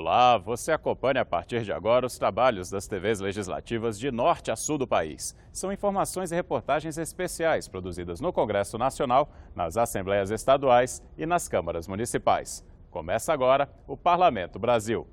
Olá, você acompanha a partir de agora os trabalhos das TVs legislativas de norte a sul do país. São informações e reportagens especiais produzidas no Congresso Nacional, nas Assembleias Estaduais e nas câmaras municipais. Começa agora o Parlamento Brasil.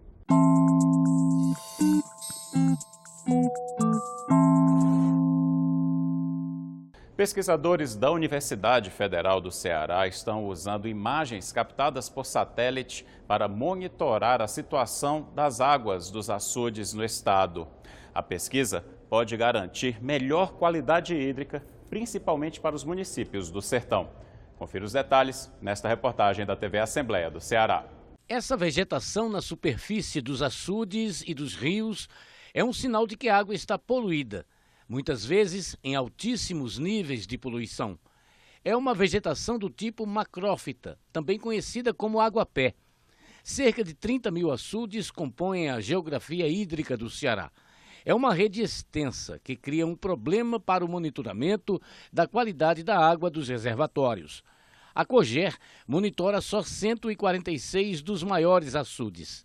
Pesquisadores da Universidade Federal do Ceará estão usando imagens captadas por satélite para monitorar a situação das águas dos açudes no estado. A pesquisa pode garantir melhor qualidade hídrica, principalmente para os municípios do sertão. Confira os detalhes nesta reportagem da TV Assembleia do Ceará. Essa vegetação na superfície dos açudes e dos rios é um sinal de que a água está poluída, muitas vezes em altíssimos níveis de poluição. É uma vegetação do tipo macrófita, também conhecida como água-pé. Cerca de 30 mil açudes compõem a geografia hídrica do Ceará. É uma rede extensa que cria um problema para o monitoramento da qualidade da água dos reservatórios. A COGER monitora só 146 dos maiores açudes.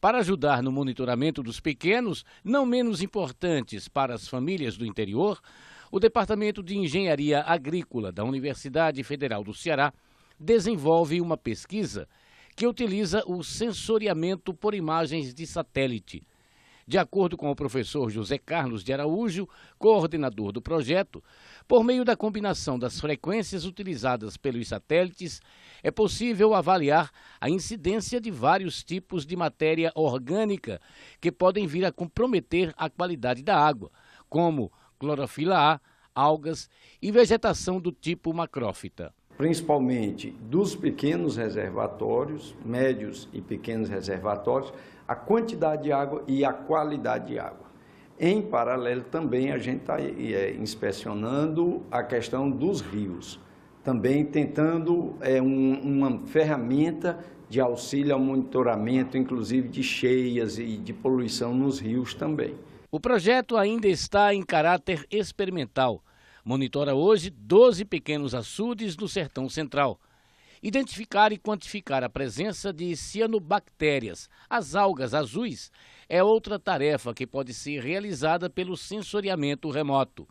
Para ajudar no monitoramento dos pequenos, não menos importantes para as famílias do interior, o Departamento de Engenharia Agrícola da Universidade Federal do Ceará desenvolve uma pesquisa que utiliza o sensoriamento por imagens de satélite. De acordo com o professor José Carlos de Araújo, coordenador do projeto, por meio da combinação das frequências utilizadas pelos satélites, é possível avaliar a incidência de vários tipos de matéria orgânica que podem vir a comprometer a qualidade da água, como clorofila A, algas e vegetação do tipo macrófita. Principalmente dos pequenos reservatórios, médios e pequenos reservatórios, a quantidade de água e a qualidade de água. Em paralelo, também a gente está inspecionando a questão dos rios, também tentando uma ferramenta de auxílio ao monitoramento, inclusive de cheias e de poluição nos rios também. O projeto ainda está em caráter experimental. Monitora hoje 12 pequenos açudes no Sertão Central. Identificar e quantificar a presença de cianobactérias, as algas azuis, é outra tarefa que pode ser realizada pelo sensoriamento remoto.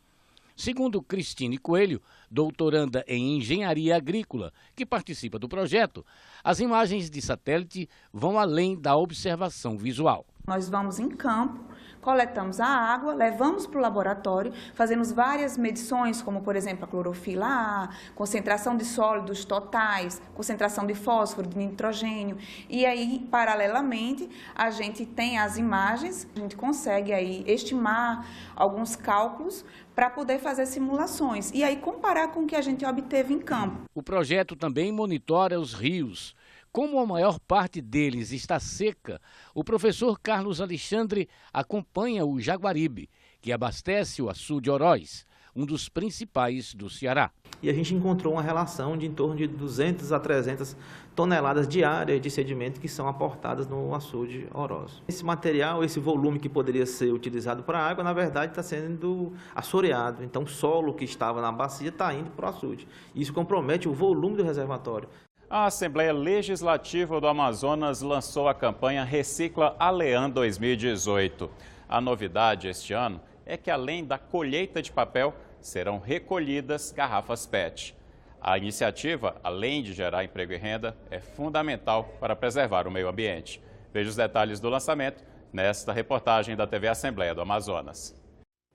Segundo Cristine Coelho, doutoranda em Engenharia Agrícola, que participa do projeto, as imagens de satélite vão além da observação visual. Nós vamos em campo, coletamos a água, levamos para o laboratório, fazemos várias medições, como por exemplo a clorofila A, concentração de sólidos totais, concentração de fósforo, de nitrogênio. E aí, paralelamente, a gente tem as imagens, a gente consegue aí estimar alguns cálculos para poder fazer simulações e aí comparar com o que a gente obteve em campo. O projeto também monitora os rios. Como a maior parte deles está seca, o professor Carlos Alexandre acompanha o Jaguaribe, que abastece o açude Oroz, um dos principais do Ceará. E a gente encontrou uma relação de em torno de 200 a 300 toneladas diárias de sedimento que são aportadas no açude Oroz. Esse material, esse volume que poderia ser utilizado para água, na verdade está sendo assoreado. Então o solo que estava na bacia está indo para o açude. Isso compromete o volume do reservatório. A Assembleia Legislativa do Amazonas lançou a campanha Recicla Aleã 2018. A novidade este ano é que, além da colheita de papel, serão recolhidas garrafas PET. A iniciativa, além de gerar emprego e renda, é fundamental para preservar o meio ambiente. Veja os detalhes do lançamento nesta reportagem da TV Assembleia do Amazonas.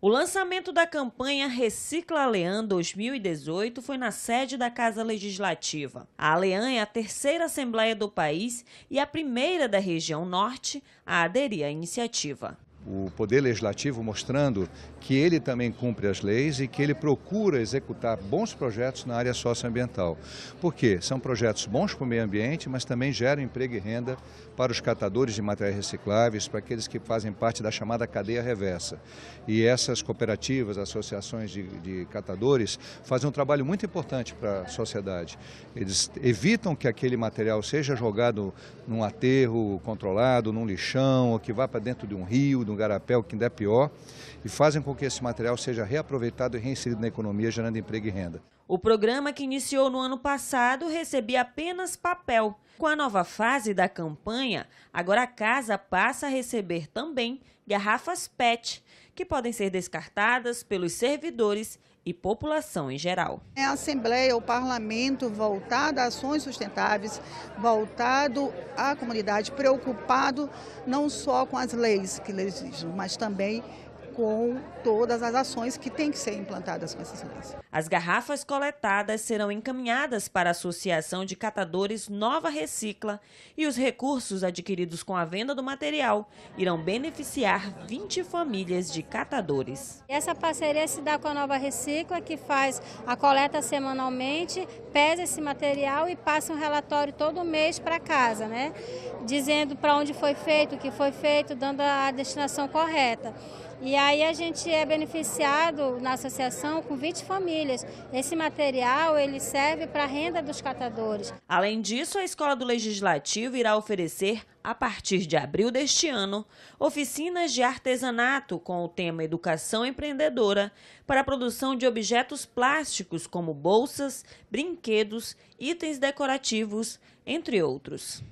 O lançamento da campanha Recicla Aleã 2018 foi na sede da Casa Legislativa. A Aleã é a terceira assembleia do país e a primeira da região norte a aderir à iniciativa. O Poder Legislativo mostrando que ele também cumpre as leis e que ele procura executar bons projetos na área socioambiental. Por quê? São projetos bons para o meio ambiente, mas também geram emprego e renda para os catadores de materiais recicláveis, para aqueles que fazem parte da chamada cadeia reversa. E essas cooperativas, associações de catadores, fazem um trabalho muito importante para a sociedade. Eles evitam que aquele material seja jogado num aterro controlado, num lixão, ou que vá para dentro de um rio, de no garapé, o que ainda é pior, e fazem com que esse material seja reaproveitado e reinserido na economia, gerando emprego e renda. O programa, que iniciou no ano passado, recebia apenas papel. Com a nova fase da campanha, agora a casa passa a receber também garrafas PET, que podem ser descartadas pelos servidores e população em geral. É a Assembleia, o Parlamento voltado a ações sustentáveis, voltado à comunidade, preocupado não só com as leis que legislam, mas também com todas as ações que têm que ser implantadas com essas leis. As garrafas coletadas serão encaminhadas para a Associação de Catadores Nova Recicla e os recursos adquiridos com a venda do material irão beneficiar 20 famílias de catadores. Essa parceria se dá com a Nova Recicla, que faz a coleta semanalmente, pesa esse material e passa um relatório todo mês para casa, né? Dizendo para onde foi feito, o que foi feito, dando a destinação correta. E aí a gente é beneficiado na associação com 20 famílias. Esse material ele serve para a renda dos catadores. Além disso, a Escola do Legislativo irá oferecer, a partir de abril deste ano, oficinas de artesanato com o tema Educação Empreendedora para a produção de objetos plásticos como bolsas, brinquedos, itens decorativos, entre outros.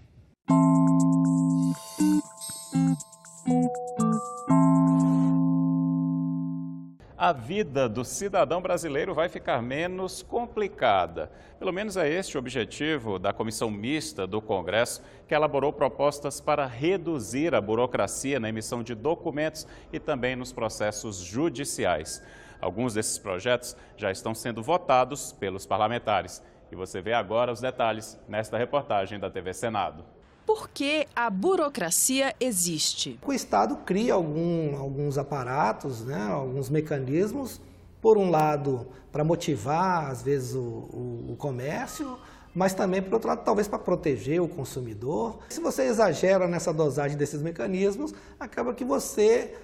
A vida do cidadão brasileiro vai ficar menos complicada. Pelo menos é este o objetivo da Comissão Mista do Congresso, que elaborou propostas para reduzir a burocracia na emissão de documentos e também nos processos judiciais. Alguns desses projetos já estão sendo votados pelos parlamentares. E você vê agora os detalhes nesta reportagem da TV Senado. Por que a burocracia existe? O Estado cria alguns aparatos, né, alguns mecanismos, por um lado, para motivar, às vezes, o comércio, mas também, por outro lado, talvez para proteger o consumidor. Se você exagera nessa dosagem desses mecanismos, acaba que você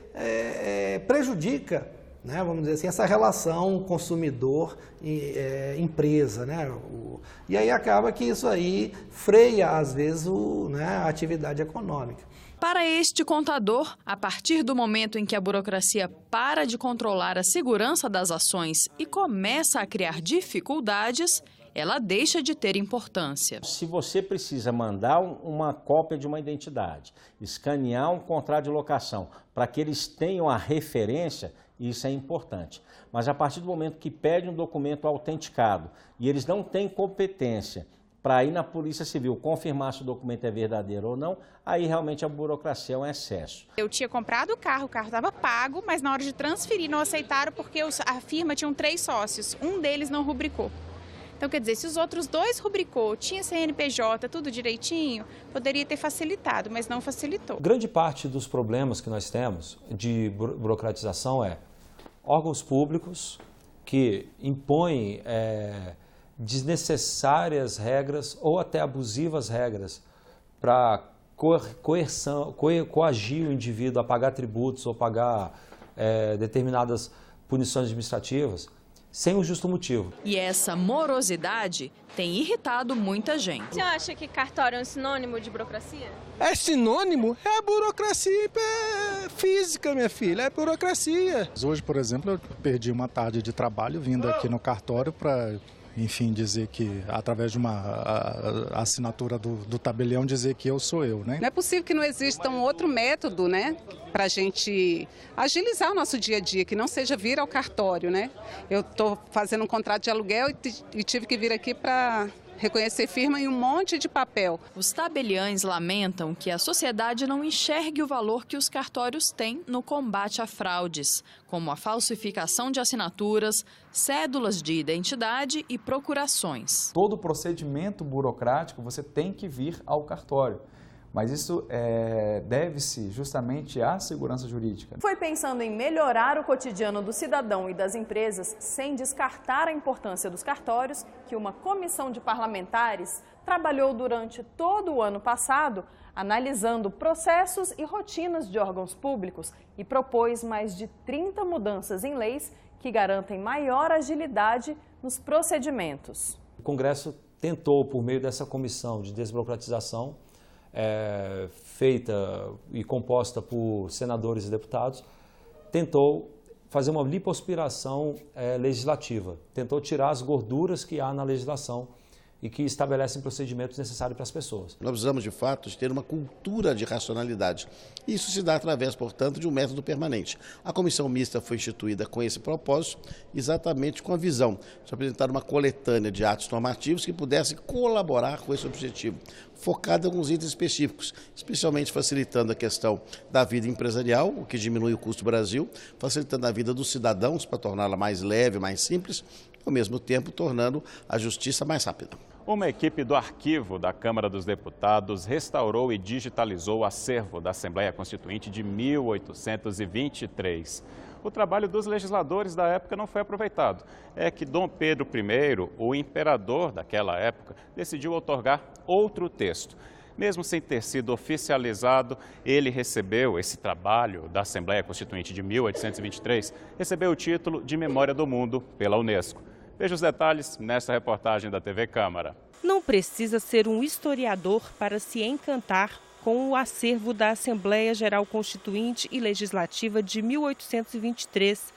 prejudica, né, vamos dizer assim, essa relação consumidor-empresa, né? E aí acaba que isso aí freia, às vezes, a atividade econômica. Para este contador, a partir do momento em que a burocracia para de controlar a segurança das ações e começa a criar dificuldades, ela deixa de ter importância. Se você precisa mandar uma cópia de uma identidade, escanear um contrato de locação, para que eles tenham a referência, isso é importante. Mas a partir do momento que pede um documento autenticado e eles não têm competência para ir na Polícia Civil confirmar se o documento é verdadeiro ou não, aí realmente a burocracia é um excesso. Eu tinha comprado o carro estava pago, mas na hora de transferir não aceitaram porque a firma tinha 3 sócios, um deles não rubricou. Então, quer dizer, se os outros 2 rubricou, tinha CNPJ, tudo direitinho, poderia ter facilitado, mas não facilitou. Grande parte dos problemas que nós temos de burocratização é órgãos públicos que impõem desnecessárias regras ou até abusivas regras para coagir o indivíduo a pagar tributos ou pagar determinadas punições administrativas sem um justo motivo. E essa morosidade tem irritado muita gente. Você acha que cartório é um sinônimo de burocracia? É sinônimo? É burocracia física, minha filha, é burocracia. Hoje, por exemplo, eu perdi uma tarde de trabalho vindo aqui no cartório para, enfim, dizer que, através de uma assinatura do tabelião, dizer que eu sou eu, né? Não é possível que não exista um outro método, né, para a gente agilizar o nosso dia a dia, que não seja vir ao cartório, né? Eu estou fazendo um contrato de aluguel e tive que vir aqui para reconhecer firma e um monte de papel. Os tabeliães lamentam que a sociedade não enxergue o valor que os cartórios têm no combate a fraudes, como a falsificação de assinaturas, cédulas de identidade e procurações. Todo procedimento burocrático você tem que vir ao cartório. Mas isso deve-se justamente à segurança jurídica. Foi pensando em melhorar o cotidiano do cidadão e das empresas, sem descartar a importância dos cartórios, que uma comissão de parlamentares trabalhou durante todo o ano passado, analisando processos e rotinas de órgãos públicos e propôs mais de 30 mudanças em leis que garantem maior agilidade nos procedimentos. O Congresso tentou, por meio dessa comissão de desburocratização, feita e composta por senadores e deputados, tentou fazer uma lipoaspiração legislativa, tentou tirar as gorduras que há na legislação e que estabelecem procedimentos necessários para as pessoas. Nós precisamos, de fato, ter uma cultura de racionalidade. Isso se dá através, portanto, de um método permanente. A comissão mista foi instituída com esse propósito, exatamente com a visão de apresentar uma coletânea de atos normativos que pudesse colaborar com esse objetivo, focado em alguns itens específicos, especialmente facilitando a questão da vida empresarial, o que diminui o custo do Brasil, facilitando a vida dos cidadãos para torná-la mais leve, mais simples, ao mesmo tempo tornando a justiça mais rápida. Uma equipe do arquivo da Câmara dos Deputados restaurou e digitalizou o acervo da Assembleia Constituinte de 1823. O trabalho dos legisladores da época não foi aproveitado. É que Dom Pedro I, o imperador daquela época, decidiu outorgar outro texto. Mesmo sem ter sido oficializado, ele recebeu esse trabalho da Assembleia Constituinte de 1823, recebeu o título de Memória do Mundo pela Unesco. Veja os detalhes nesta reportagem da TV Câmara. Não precisa ser um historiador para se encantar com o acervo da Assembleia Geral Constituinte e Legislativa de 1823.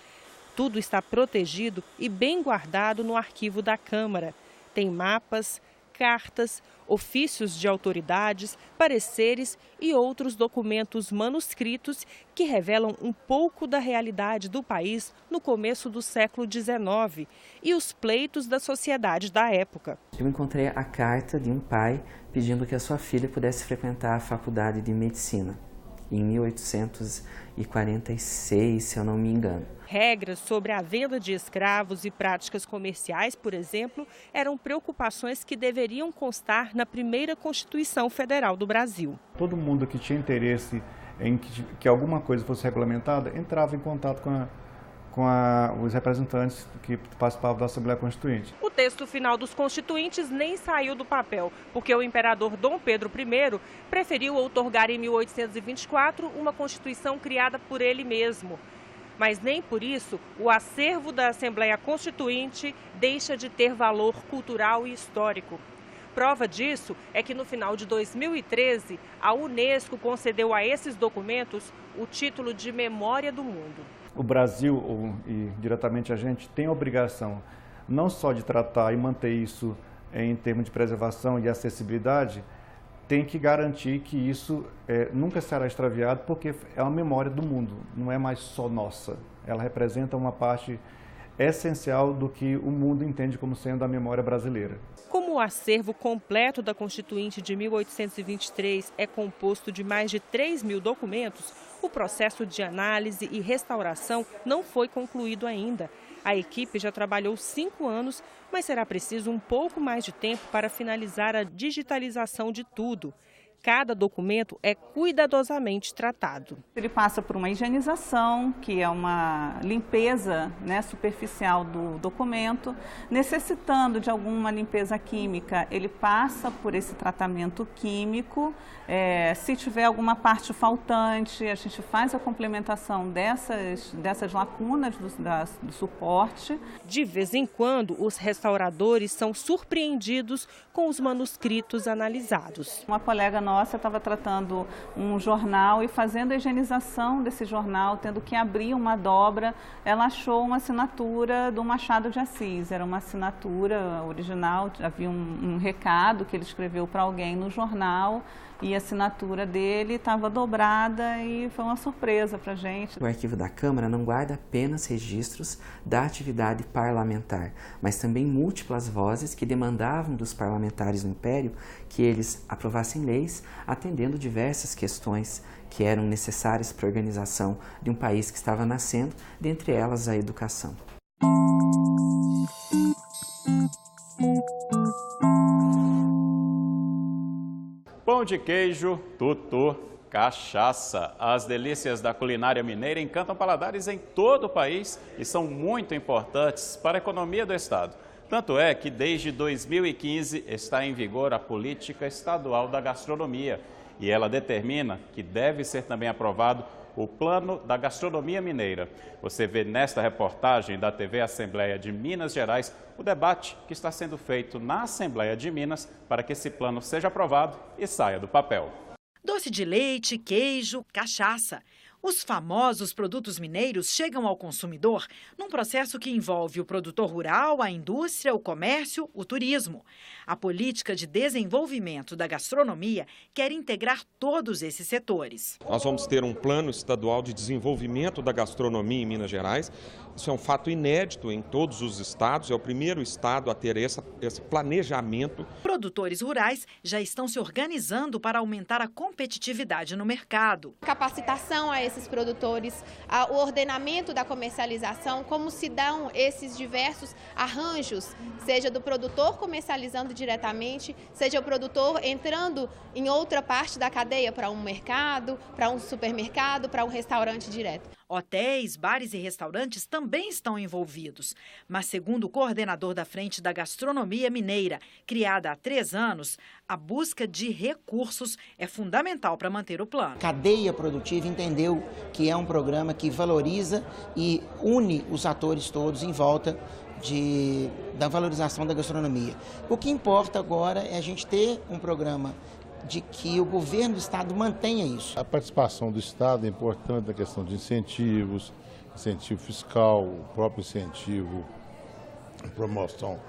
Tudo está protegido e bem guardado no arquivo da Câmara. Tem mapas, cartas, ofícios de autoridades, pareceres e outros documentos manuscritos que revelam um pouco da realidade do país no começo do século XIX e os pleitos da sociedade da época. Eu encontrei a carta de um pai pedindo que a sua filha pudesse frequentar a faculdade de medicina, em 1846, se eu não me engano. Regras sobre a venda de escravos e práticas comerciais, por exemplo, eram preocupações que deveriam constar na primeira Constituição Federal do Brasil. Todo mundo que tinha interesse em que alguma coisa fosse regulamentada entrava em contato com os representantes que participavam da Assembleia Constituinte. O texto final dos constituintes nem saiu do papel, porque o imperador Dom Pedro I preferiu outorgar em 1824 uma Constituição criada por ele mesmo. Mas nem por isso o acervo da Assembleia Constituinte deixa de ter valor cultural e histórico. Prova disso é que no final de 2013, a Unesco concedeu a esses documentos o título de Memória do Mundo. O Brasil, e diretamente a gente, tem a obrigação não só de tratar e manter isso em termos de preservação e acessibilidade, tem que garantir que isso nunca será extraviado, porque é uma memória do mundo, não é mais só nossa. Ela representa uma parte essencial do que o mundo entende como sendo a memória brasileira. Como o acervo completo da Constituinte de 1823 é composto de mais de 3.000 documentos, o processo de análise e restauração não foi concluído ainda. A equipe já trabalhou 5 anos, mas será preciso um pouco mais de tempo para finalizar a digitalização de tudo. Cada documento é cuidadosamente tratado. Ele passa por uma higienização, que é uma limpeza, superficial do documento. Necessitando de alguma limpeza química, ele passa por esse tratamento químico. Se tiver alguma parte faltante, a gente faz a complementação dessas lacunas do suporte. De vez em quando, os restauradores são surpreendidos com os manuscritos analisados. Uma colega nossa estava tratando um jornal e fazendo a higienização desse jornal, tendo que abrir uma dobra, ela achou uma assinatura do Machado de Assis. Era uma assinatura original, havia um recado que ele escreveu para alguém no jornal e a assinatura dele estava dobrada e foi uma surpresa para a gente. O arquivo da Câmara não guarda apenas registros da atividade parlamentar, mas também múltiplas vozes que demandavam dos parlamentares no Império que eles aprovassem leis atendendo diversas questões que eram necessárias para a organização de um país que estava nascendo, dentre elas a educação. Pão de queijo, tutu, cachaça. As delícias da culinária mineira encantam paladares em todo o país e são muito importantes para a economia do estado. Tanto é que desde 2015 está em vigor a Política Estadual da Gastronomia e ela determina que deve ser também aprovado o Plano da Gastronomia Mineira. Você vê nesta reportagem da TV Assembleia de Minas Gerais o debate que está sendo feito na Assembleia de Minas para que esse plano seja aprovado e saia do papel. Doce de leite, queijo, cachaça. Os famosos produtos mineiros chegam ao consumidor num processo que envolve o produtor rural, a indústria, o comércio, o turismo. A política de desenvolvimento da gastronomia quer integrar todos esses setores. Nós vamos ter um plano estadual de desenvolvimento da gastronomia em Minas Gerais. Isso é um fato inédito em todos os estados, é o primeiro estado a ter esse planejamento. Produtores rurais já estão se organizando para aumentar a competitividade no mercado. Capacitação a esses produtores, o ordenamento da comercialização, como se dão esses diversos arranjos, seja do produtor comercializando diretamente, seja o produtor entrando em outra parte da cadeia para um mercado, para um supermercado, para um restaurante direto. Hotéis, bares e restaurantes também estão envolvidos. Mas, segundo o coordenador da Frente da Gastronomia Mineira, criada há 3 anos, a busca de recursos é fundamental para manter o plano. A cadeia produtiva entendeu que é um programa que valoriza e une os atores todos em volta da valorização da gastronomia. O que importa agora é a gente ter um programa de que o governo do estado mantenha isso. A participação do estado é importante na questão de incentivos, incentivo fiscal, o próprio incentivo, promoção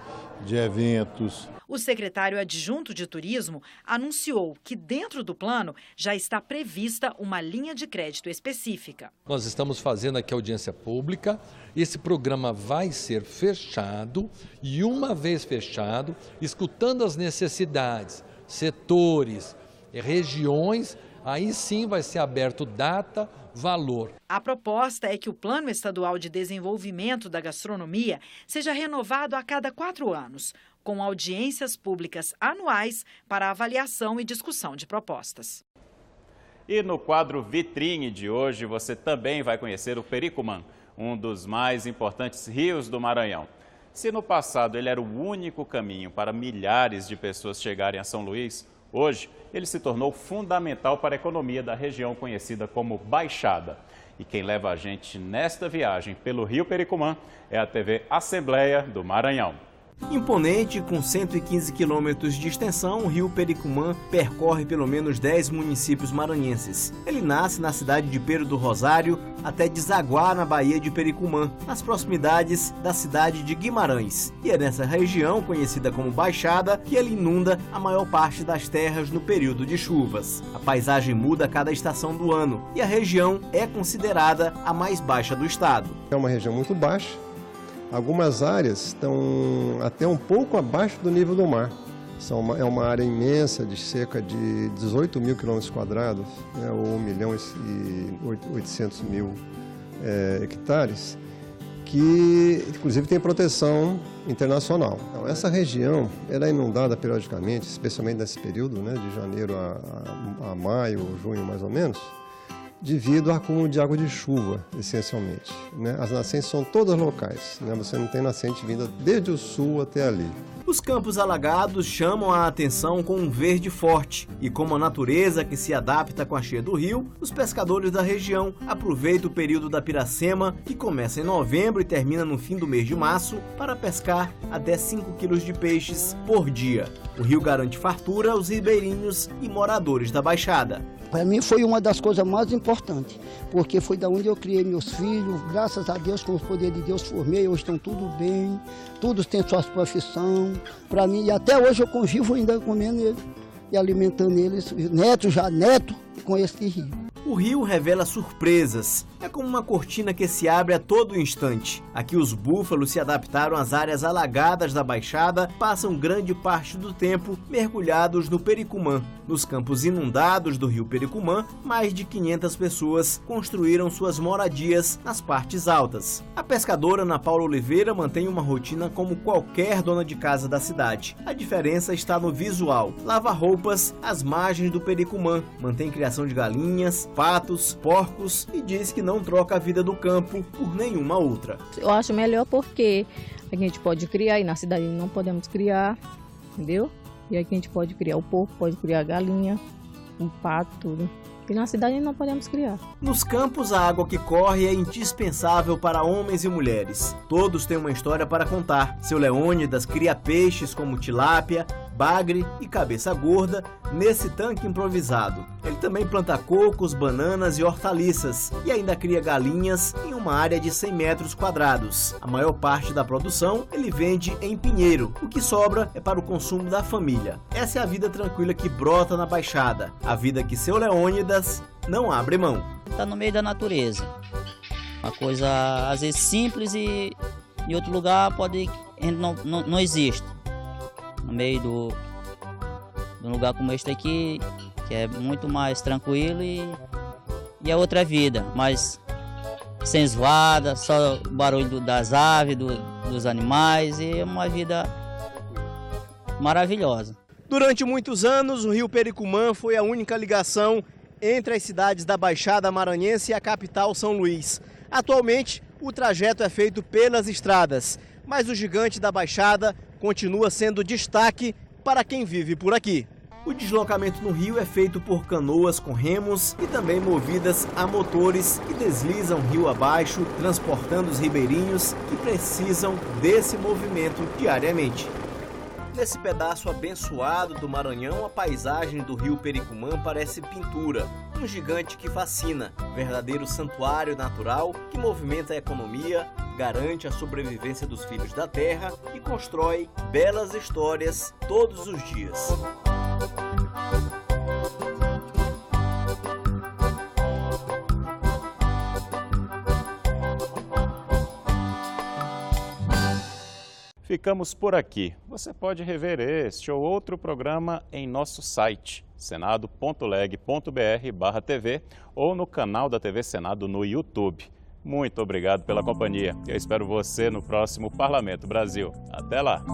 de eventos. O secretário adjunto de turismo anunciou que dentro do plano já está prevista uma linha de crédito específica. Nós estamos fazendo aqui audiência pública, esse programa vai ser fechado e uma vez fechado, escutando as necessidades, setores, regiões, aí sim vai ser aberto data, valor. A proposta é que o Plano Estadual de Desenvolvimento da Gastronomia seja renovado a cada 4 anos, com audiências públicas anuais para avaliação e discussão de propostas. E no quadro Vitrine de hoje, você também vai conhecer o Pericumã, um dos mais importantes rios do Maranhão. Se no passado ele era o único caminho para milhares de pessoas chegarem a São Luís, hoje ele se tornou fundamental para a economia da região conhecida como Baixada. E quem leva a gente nesta viagem pelo Rio Pericumã é a TV Assembleia do Maranhão. Imponente, com 115 quilômetros de extensão, o Rio Pericumã percorre pelo menos 10 municípios maranhenses. Ele nasce na cidade de Pedro do Rosário até desaguar na Baía de Pericumã, nas proximidades da cidade de Guimarães. E é nessa região, conhecida como Baixada, que ele inunda a maior parte das terras no período de chuvas. A paisagem muda a cada estação do ano e a região é considerada a mais baixa do estado. É uma região muito baixa. Algumas áreas estão até um pouco abaixo do nível do mar. É uma área imensa de cerca de 18 mil quilômetros quadrados, né, ou 1.800.000 hectares, que inclusive tem proteção internacional. Então, essa região ela é inundada periodicamente, especialmente nesse período, né, de janeiro a maio, junho mais ou menos, devido ao acúmulo de água de chuva, essencialmente, né? As nascentes são todas locais, né? Você não tem nascente vinda desde o sul até ali. Os campos alagados chamam a atenção com um verde forte e como a natureza que se adapta com a cheia do rio, os pescadores da região aproveitam o período da piracema, que começa em novembro e termina no fim do mês de março, para pescar até 5 quilos de peixes por dia. O rio garante fartura aos ribeirinhos e moradores da Baixada. Para mim foi uma das coisas mais importantes, porque foi da onde eu criei meus filhos, graças a Deus, com o poder de Deus formei, hoje estão tudo bem, todos têm suas profissões. Para mim, e até hoje eu convivo ainda comendo eles e alimentando eles, neto com esse rio. O rio revela surpresas. É como uma cortina que se abre a todo instante. Aqui os búfalos se adaptaram às áreas alagadas da Baixada, passam grande parte do tempo mergulhados no Pericumã. Nos campos inundados do rio Pericumã, mais de 500 pessoas construíram suas moradias nas partes altas. A pescadora Ana Paula Oliveira mantém uma rotina como qualquer dona de casa da cidade. A diferença está no visual. Lava roupas às margens do Pericumã, mantém criação de galinhas, patos, porcos e diz que não troca a vida do campo por nenhuma outra. Eu acho melhor porque aqui a gente pode criar e na cidade não podemos criar, entendeu? E aqui a gente pode criar o porco, pode criar a galinha, um pato, tudo. E na cidade não podemos criar. Nos campos, a água que corre é indispensável para homens e mulheres. Todos têm uma história para contar. Seu Leônidas cria peixes como tilápia, bagre e cabeça gorda nesse tanque improvisado. Ele também planta cocos, bananas e hortaliças e ainda cria galinhas em uma área de 100 metros quadrados. A maior parte da produção ele vende em Pinheiro. O que sobra é para o consumo da família. Essa é a vida tranquila que brota na Baixada. A vida que seu Leônidas não abre mão. Está no meio da natureza. Uma coisa às vezes simples e em outro lugar não existe. No meio de um lugar como este aqui, que é muito mais tranquilo e é outra vida, mas sem zoada, só o barulho das aves, dos animais, e é uma vida maravilhosa. Durante muitos anos, o Rio Pericumã foi a única ligação entre as cidades da Baixada Maranhense e a capital São Luís. Atualmente, o trajeto é feito pelas estradas, mas o gigante da Baixada continua sendo destaque para quem vive por aqui. O deslocamento no rio é feito por canoas com remos e também movidas a motores que deslizam rio abaixo, transportando os ribeirinhos que precisam desse movimento diariamente. Nesse pedaço abençoado do Maranhão, a paisagem do rio Pericumã parece pintura. Um gigante que fascina, verdadeiro santuário natural que movimenta a economia, garante a sobrevivência dos filhos da terra e constrói belas histórias todos os dias. Ficamos por aqui. Você pode rever este ou outro programa em nosso site, senado.leg.br/TV ou no canal da TV Senado no YouTube. Muito obrigado pela companhia. Eu espero você no próximo Parlamento Brasil. Até lá!